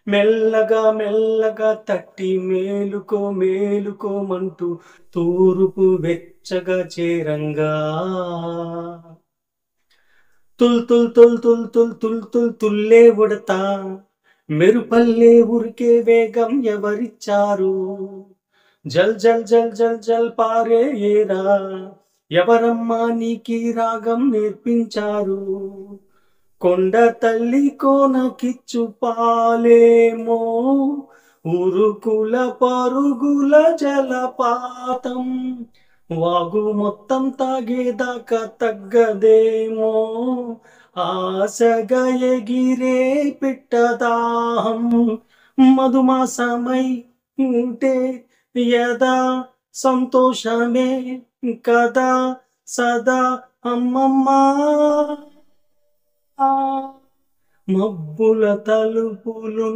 మెల్లగా మెల్లగా తట్టి మేలుకో మేలుకోమంటూ తూర్పు వెచ్చగా చేరంగా తుల్ తుల్ తుల్ తుల్ తుల్ తుల్ తుల్ తుల్లే ఉడతా మెరుపల్లే ఉరికే వేగం ఎవరిచ్చారు జల్ జల్ జల్ జల్ జల్ పారే ఏరా ఎవరమ్మా నీకీ రాగం నేర్పించారు కొండ తల్లి కోనకిచ్చు పాలేమో ఉరుకుల పరుగుల జలపాతం వాగు మొత్తం తాగేదాకా తగ్గదేమో ఆశగా ఎగిరే పిట్టదాహం మధుమాసమై ఉంటే యదా సంతోషమే కదా సదా అమ్మమ్మా మబ్బుల తలుపులు